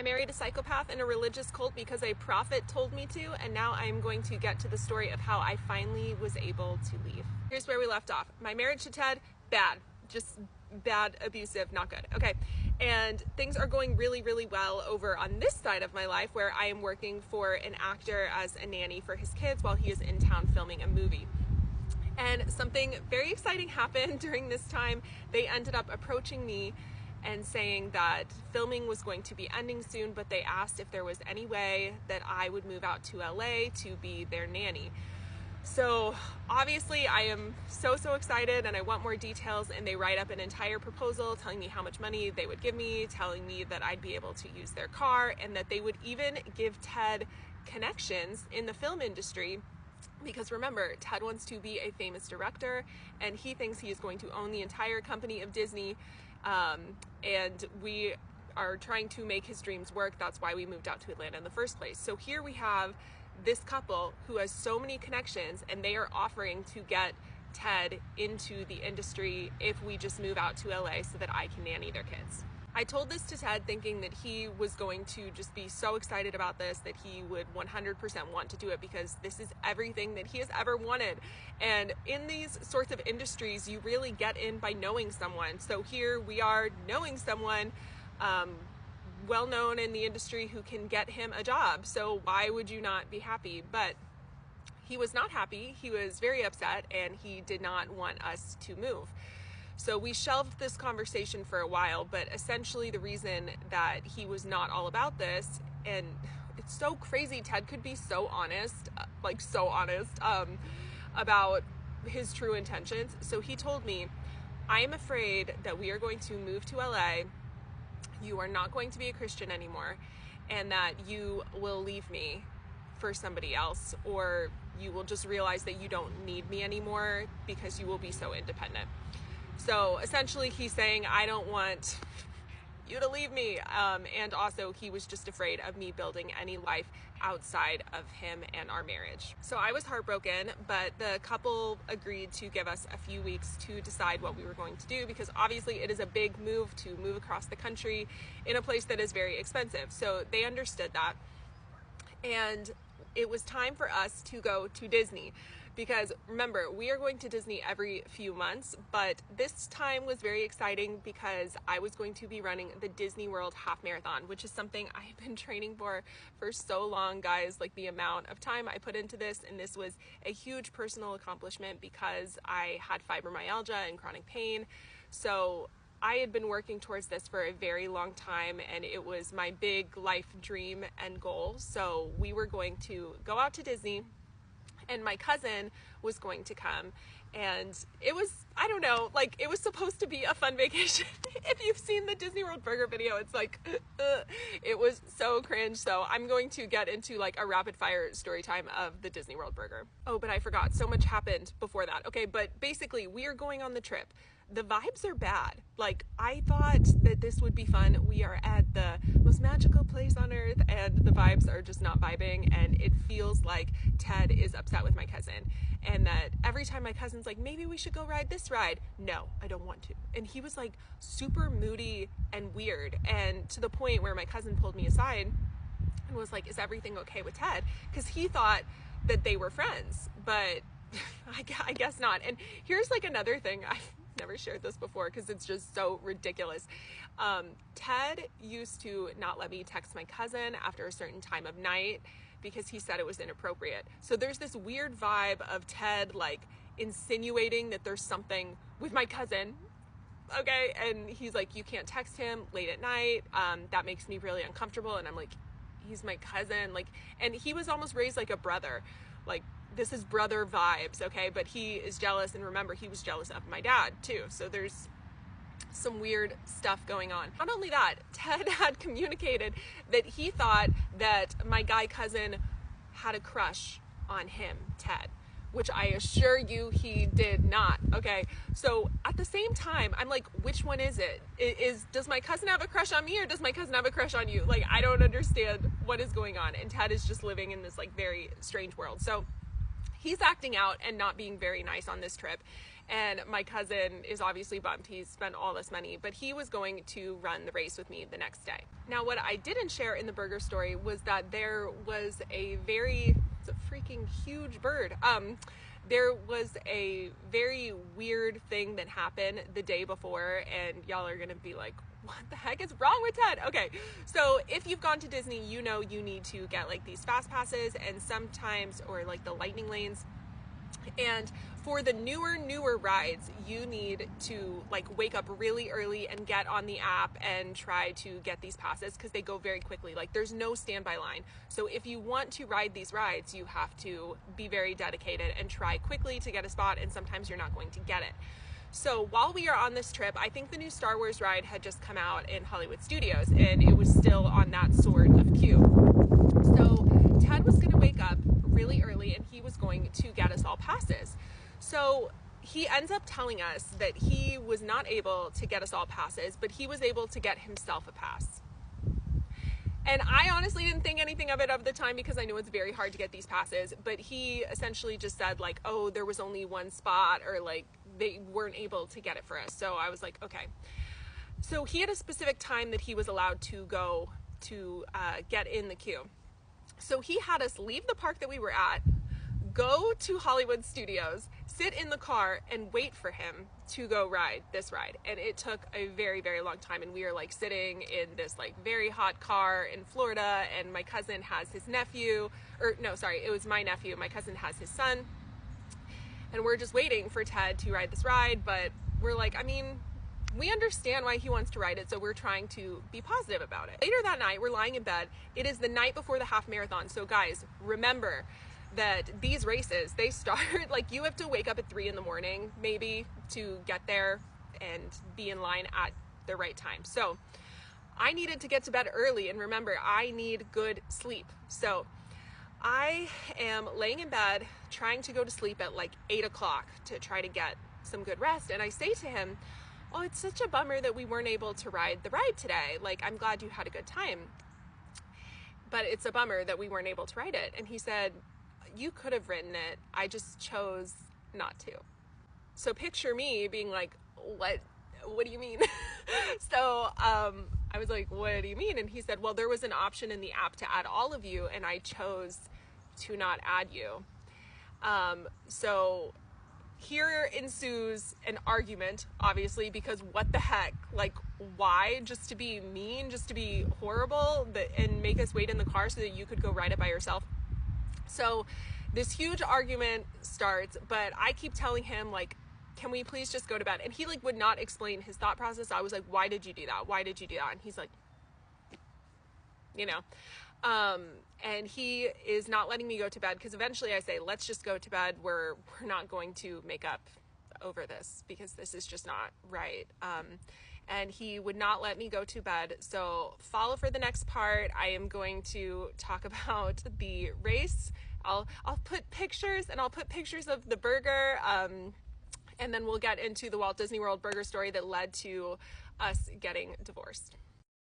I married a psychopath in a religious cult because a prophet told me to, and now I'm going to get to the story of how I finally was able to leave. Here's where we left off. My marriage to Ted, bad. Just bad, abusive, not good. Okay, and things are going really, really well over on this side of my life where I am working for an actor as a nanny for his kids while he is in town filming a movie. And something very exciting happened during this time. They ended up approaching me and saying that filming was going to be ending soon, but they asked if there was any way that I would move out to LA to be their nanny. So obviously I am so excited and I want more details, and they write up an entire proposal telling me how much money they would give me, telling me that I'd be able to use their car, and that they would even give Ted connections in the film industry. Because remember, Ted wants to be a famous director and he thinks he is going to own the entire company of Disney. And we are trying to make his dreams work. That's why we moved out to Atlanta in the first place. So here we have this couple who has so many connections, and they are offering to get Ted into the industry if we just move out to LA so that I can nanny their kids. I told this to Ted thinking that he was going to just be so excited about this, that he would 100% want to do it, because this is everything that he has ever wanted. And in these sorts of industries, you really get in by knowing someone. So here we are knowing someone well known in the industry who can get him a job. So why would you not be happy? But he was not happy. He was very upset, and he did not want us to move. So we shelved this conversation for a while, but essentially the reason that he was not all about this, and it's so crazy, Ted could be so honest, like so honest, about his true intentions. So he told me, I am afraid that we are going to move to LA, you are not going to be a Christian anymore, and that you will leave me for somebody else, or you will just realize that you don't need me anymore because you will be so independent. So essentially he's saying, I don't want you to leave me. And also he was just afraid of me building any life outside of him and our marriage. So I was heartbroken, but the couple agreed to give us a few weeks to decide what we were going to do, because obviously it is a big move to move across the country in a place that is very expensive. So they understood that. And it was time for us to go to Disney. Because remember, we are going to Disney every few months, but this time was very exciting because I was going to be running the Disney World Half Marathon, which is something I've been training for so long, guys. Like the amount of time I put into this, and this was a huge personal accomplishment because I had fibromyalgia and chronic pain. So I had been working towards this for a very long time, and it was my big life dream and goal. So we were going to go out to Disney, and my cousin was going to come, and it was, I don't know, like it was supposed to be a fun vacation. If you've seen the Disney World Burger video, it's like, it was so cringe. So I'm going to get into like a rapid fire story time of the Disney World Burger. Oh, but I forgot, so much happened before that. Okay, but basically we are going on the trip. The vibes are bad. Like, I thought that this would be fun. We are at the most magical place on earth, and the vibes are just not vibing, and it feels like Ted is upset with my cousin, and that every time my cousin's like, maybe we should go ride this ride. No, I don't want to. And he was like super moody and weird, and to the point where my cousin pulled me aside and was like, is everything okay with Ted? Because he thought that they were friends, but I guess not. And here's like another thing. I've never shared this before because it's just so ridiculous. Ted used to not let me text my cousin after a certain time of night because he said it was inappropriate. So there's this weird vibe of Ted like insinuating that there's something with my cousin. Okay, and he's like, you can't text him late at night. That makes me really uncomfortable. And I'm like, he's my cousin. Like, and he was almost raised like a brother. Like, this is brother vibes, okay? But he is jealous, and remember, he was jealous of my dad too. So there's some weird stuff going on. Not only that, Ted had communicated that he thought that my guy cousin had a crush on him, Ted, which I assure you he did not, okay? So at the same time, I'm like, which one is it? Does my cousin have a crush on me, or does my cousin have a crush on you? Like, I don't understand what is going on. And Ted is just living in this like very strange world. So he's acting out and not being very nice on this trip. And my cousin is obviously bummed. He spent all this money, but he was going to run the race with me the next day. Now, what I didn't share in the burger story was that there was it's a freaking huge bird. There was a very weird thing that happened the day before, and y'all are gonna be like, what the heck is wrong with Ted? Okay, so if you've gone to Disney, you know you need to get like these fast passes and sometimes, or like the lightning lanes. And for the newer rides, you need to like wake up really early and get on the app and try to get these passes because they go very quickly. Like there's no standby line. So if you want to ride these rides, you have to be very dedicated and try quickly to get a spot, and sometimes you're not going to get it. So while we are on this trip, I think the new Star Wars ride had just come out in Hollywood Studios, and it was still on that sort of queue. So Ted was going to wake up really early and he was going to get us all passes. So he ends up telling us that he was not able to get us all passes, but he was able to get himself a pass. And I honestly didn't think anything of it at the time because I know it's very hard to get these passes, but he essentially just said like, oh, there was only one spot, or like they weren't able to get it for us. So I was like, okay. So he had a specific time that he was allowed to go to get in the queue. So he had us leave the park that we were at, go to Hollywood Studios, sit in the car and wait for him to go ride this ride. And it took a very, very long time. And we were like sitting in this like very hot car in Florida, and my cousin has his nephew, or no, sorry, it was my nephew. My cousin has his son. And we're just waiting for Ted to ride this ride. But we're like, I mean, we understand why he wants to ride it, so we're trying to be positive about it. Later that night, we're lying in bed. It is the night before the half marathon. So guys, remember that these races, they start, like you have to wake up at 3 a.m, maybe, to get there and be in line at the right time. So I needed to get to bed early, and remember, I need good sleep. So I am laying in bed trying to go to sleep at like 8 o'clock to try to get some good rest. And I say to him, oh, it's such a bummer that we weren't able to ride the ride today. Like, I'm glad you had a good time, but it's a bummer that we weren't able to ride it. And he said, you could have ridden it. I just chose not to. So picture me being like, what do you mean? So I was like, what do you mean? And he said, well, there was an option in the app to add all of you, and I chose to not add you. So here ensues an argument, obviously, because what the heck? Like, why? Just to be mean, just to be horrible, and make us wait in the car so that you could go ride it by yourself? So this huge argument starts, but I keep telling him, like, can we please just go to bed? And he like would not explain his thought process. I was like, why did you do that? Why did you do that? And he's like, you know, and he is not letting me go to bed, because eventually I say, let's just go to bed. We're not going to make up over this because this is just not right. And he would not let me go to bed. So follow for the next part. I am going to talk about the race. I'll put pictures, and I'll put pictures of the burger. And then we'll get into the Walt Disney World burger story that led to us getting divorced.